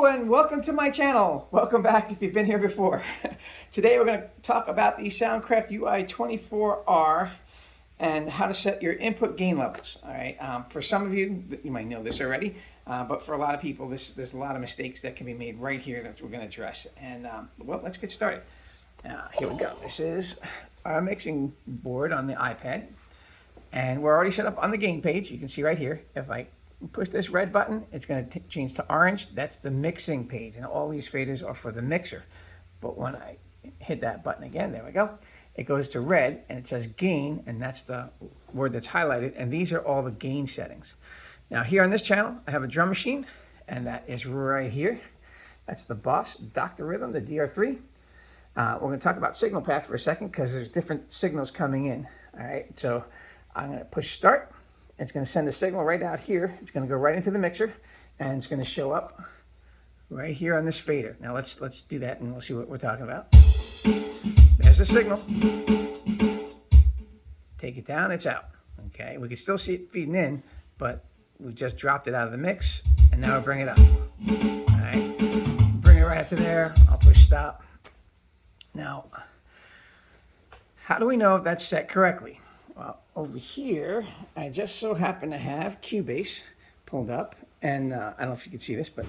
and welcome to my channel. Welcome back if you've been here before. Today we're going to talk about the SoundCraft UI24R and how to set your input gain levels. All right. For some of you, you might know this already, but for a lot of people, there's a lot of mistakes that can be made right here that we're going to address. And well, let's get started. Here we go. This is our mixing board on the iPad, and we're already set up on the gain page. You can see right here. If I push this red button, it's going to change to orange. That's the mixing page, and all these faders are for the mixer. But when I hit that button again, there we go, it goes to red and it says gain, and that's the word that's highlighted, and these are all the gain settings. Now here on this channel I have a drum machine, and that is right here. That's the Boss Dr. Rhythm, the DR3. We're going to talk about signal path for a second because there's different signals coming in. All right, so I'm going to push start. It's going to send a signal right out here. It's going to go right into the mixer, and it's going to show up right here on this fader. Now let's do that, and we'll see what we're talking about. There's the signal. Take it down, it's out. Okay, we can still see it feeding in, but we just dropped it out of the mix, and now we'll bring it up. All right, bring it right up to there. I'll push stop. Now, how do we know if that's set correctly? Well, over here, I just so happen to have Cubase pulled up, and I don't know if you can see this, but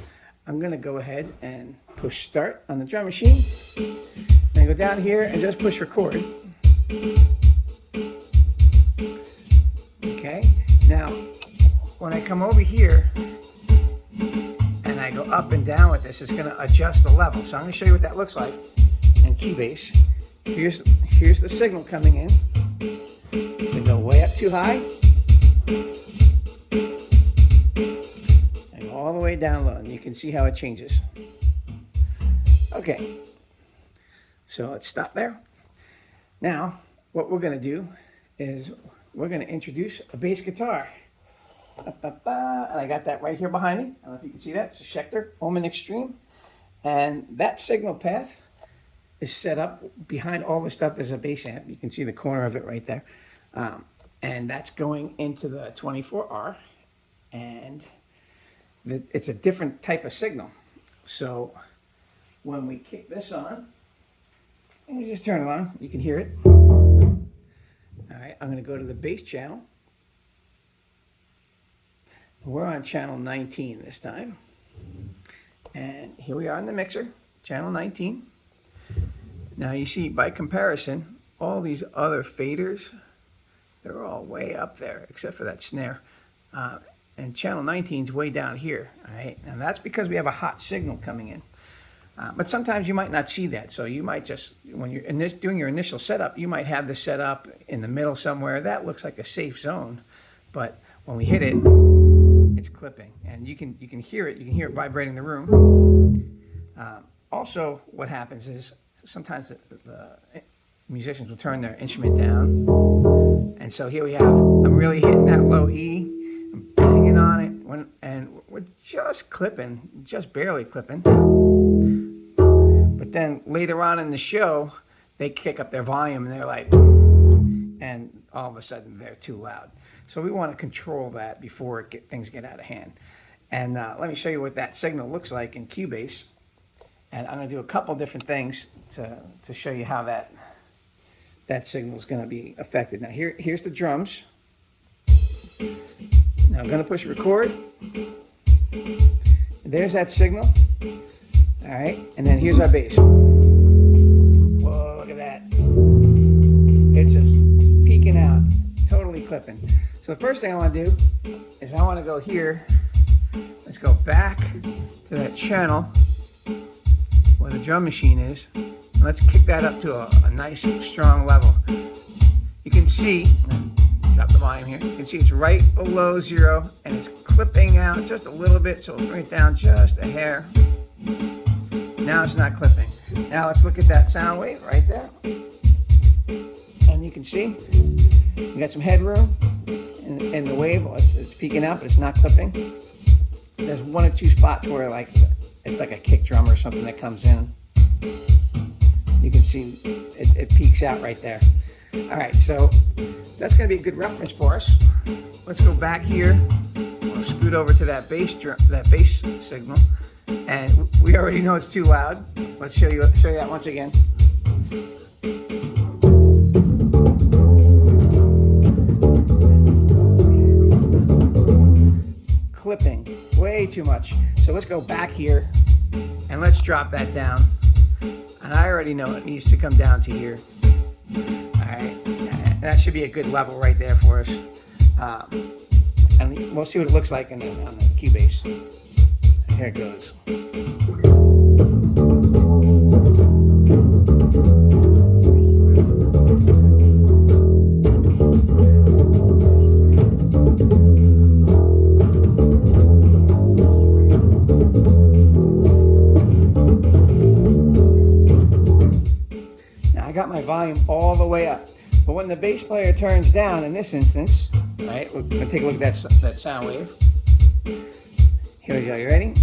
I'm going to go ahead and push start on the drum machine. Then go down here and just push record. Okay, now when I come over here and I go up and down with this, it's going to adjust the level. So I'm going to show you what that looks like in Cubase. Here's the signal coming in. They go way up too high and go all the way down low, and you can see how it changes. Okay, so let's stop there. Now what we're going to do is we're going to introduce a bass guitar. And I got that right here behind me. I don't know if you can see that. It's a Schecter Omen Extreme, and that signal path is set up behind all the stuff. There's a bass amp. You can see the corner of it right there. And that's going into the 24R, and it's a different type of signal. So when we kick this on, and you just turn it on, you can hear it. All right, I'm going to go to the bass channel. We're on channel 19 this time. And here we are in the mixer, channel 19. Now you see, by comparison, all these other faders, they're all way up there, except for that snare. And channel 19 is way down here, all right? And that's because we have a hot signal coming in. But sometimes you might not see that, so you might just, when you're doing your initial setup, you might have this set up in the middle somewhere. That looks like a safe zone, but when we hit it, it's clipping, and you can hear it. You can hear it vibrating the room. Also, what happens is sometimes the musicians will turn their instrument down, and so here we have, I'm really hitting that low E, I'm banging on it, and we're just clipping, just barely clipping. But then later on in the show, they kick up their volume, and they're like, and all of a sudden they're too loud. So we want to control that before things get out of hand. And let me show you what that signal looks like in Cubase. And I'm going to do a couple different things to show you how that signal is going to be affected. Now here's the drums. Now I'm going to push record. There's that signal. All right, and then here's our bass. Whoa, look at that. It's just peeking out, totally clipping. So the first thing I want to do is I want to go here. Let's go back to that channel where the drum machine is. Let's kick that up to a nice strong level. You can see, drop the volume here, you can see it's right below 0, and it's clipping out just a little bit, so we'll bring it down just a hair. Now it's not clipping. Now let's look at that sound wave right there. And you can see, you got some headroom in the wave. It's peeking out, but it's not clipping. There's one or two spots where it's like a kick drum or something that comes in. You can see it peaks out right there. All right, so that's going to be a good reference for us. Let's go back here. We'll screw it over to that bass signal, and we already know it's too loud. Let's show you that once again. Clipping way too much. So let's go back here and let's drop that down. And I already know it needs to come down to here. All right, and that should be a good level right there for us. And we'll see what it looks like on the Cubase. So here it goes. I got my volume all the way up, but when the bass player turns down in this instance, right, we're going to take a look at that sound wave. Here we go, you ready?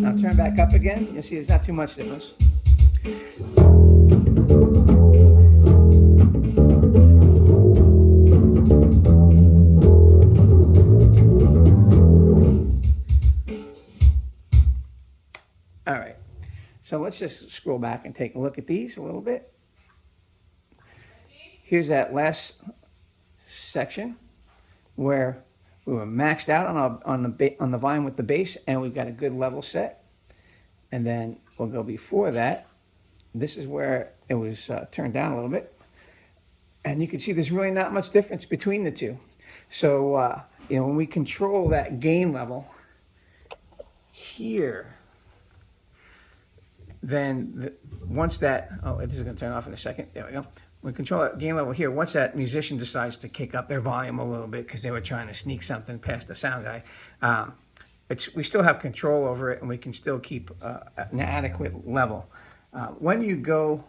Now turn back up again, you'll see there's not too much difference. All right, so let's just scroll back and take a look at these a little bit. Here's that last section where we were maxed out on the volume with the bass, and we've got a good level set. And then we'll go before that. This is where it was turned down a little bit, and you can see there's really not much difference between the two. So when we control that gain level here, then once that, this is going to turn off in a second. There we go. We control that gain level here. Once that musician decides to kick up their volume a little bit because they were trying to sneak something past the sound guy, we still have control over it, and we can still keep an adequate level. When you go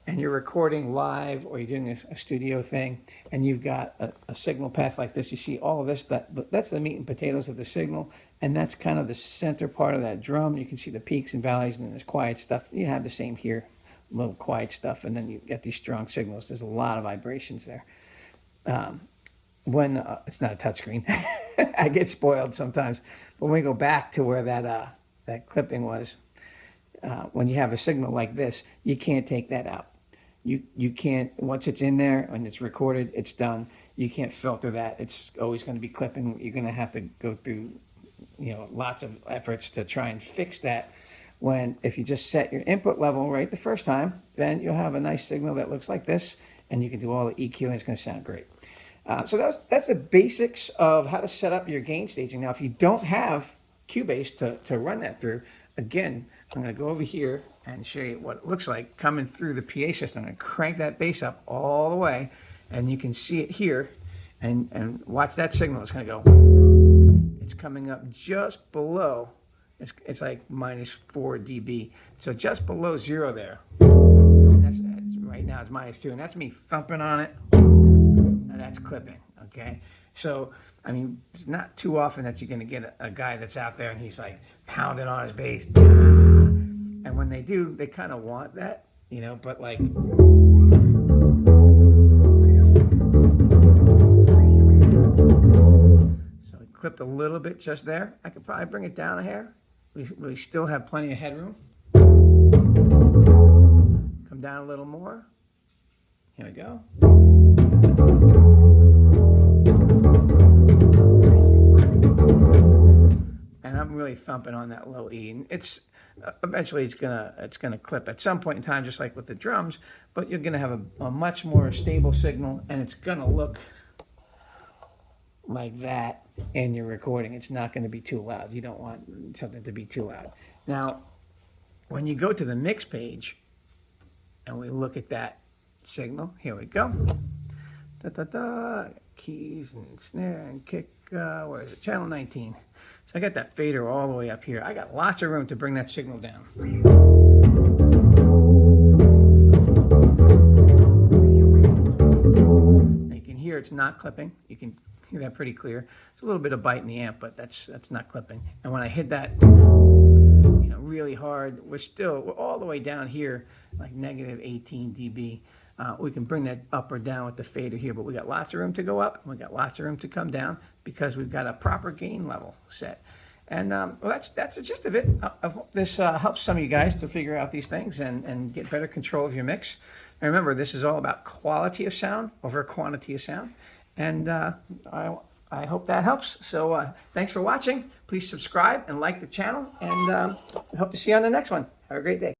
and you're recording live, or you're doing a studio thing, and you've got a signal path like this, you see all of this, that's the meat and potatoes of the signal, and that's kind of the center part of that drum. You can see the peaks and valleys, and there's quiet stuff. You have the same here, a little quiet stuff, and then you get these strong signals. There's a lot of vibrations there. When it's not a touchscreen, I get spoiled sometimes. But when we go back to where that clipping was, when you have a signal like this, you can't take that out. You can't, once it's in there and it's recorded, it's done. You can't filter that. It's always going to be clipping. You're going to have to go through, lots of efforts to try and fix that. When if you just set your input level right the first time, then you'll have a nice signal that looks like this, and you can do all the EQ, and it's going to sound great. So that's the basics of how to set up your gain staging. Now, if you don't have Cubase to run that through, again, I'm going to go over here and show you what it looks like coming through the PA system. I'm going to crank that bass up all the way, and you can see it here, and watch that signal. It's going to go. It's coming up just below. It's like -4 dB, so just below 0 there. That's right now it's -2, and that's me thumping on it. And that's clipping. Okay, so I mean, it's not too often that you're going to get a guy that's out there and he's like pounding on his bass. And when they do, they kind of want that, but like. So I clipped a little bit just there. I could probably bring it down a hair. We still have plenty of headroom. Come down a little more. Here we go. And I'm really thumping on that low E. And it's eventually it's gonna clip at some point in time, just like with the drums. But you're gonna have a much more stable signal, and it's gonna look like that in your recording. It's not going to be too loud. You don't want something to be too loud. Now, when you go to the mix page and we look at that signal, here we go. Da, da, da, keys and snare and kick, where is it? Channel 19. So I got that fader all the way up here. I got lots of room to bring that signal down. Now you can hear it's not clipping. You can Hear that pretty clear. It's a little bit of bite in the amp, but that's not clipping. And when I hit that, you know, really hard, we're all the way down here, like negative 18 dB. We can bring that up or down with the fader here, but we got lots of room to go up, and we got lots of room to come down because we've got a proper gain level set. And well, that's the gist of it. This helps some of you guys to figure out these things and get better control of your mix. And remember, this is all about quality of sound over quantity of sound. And I hope that helps. So thanks for watching. Please subscribe and like the channel, and I hope to see you on the next one. Have a great day.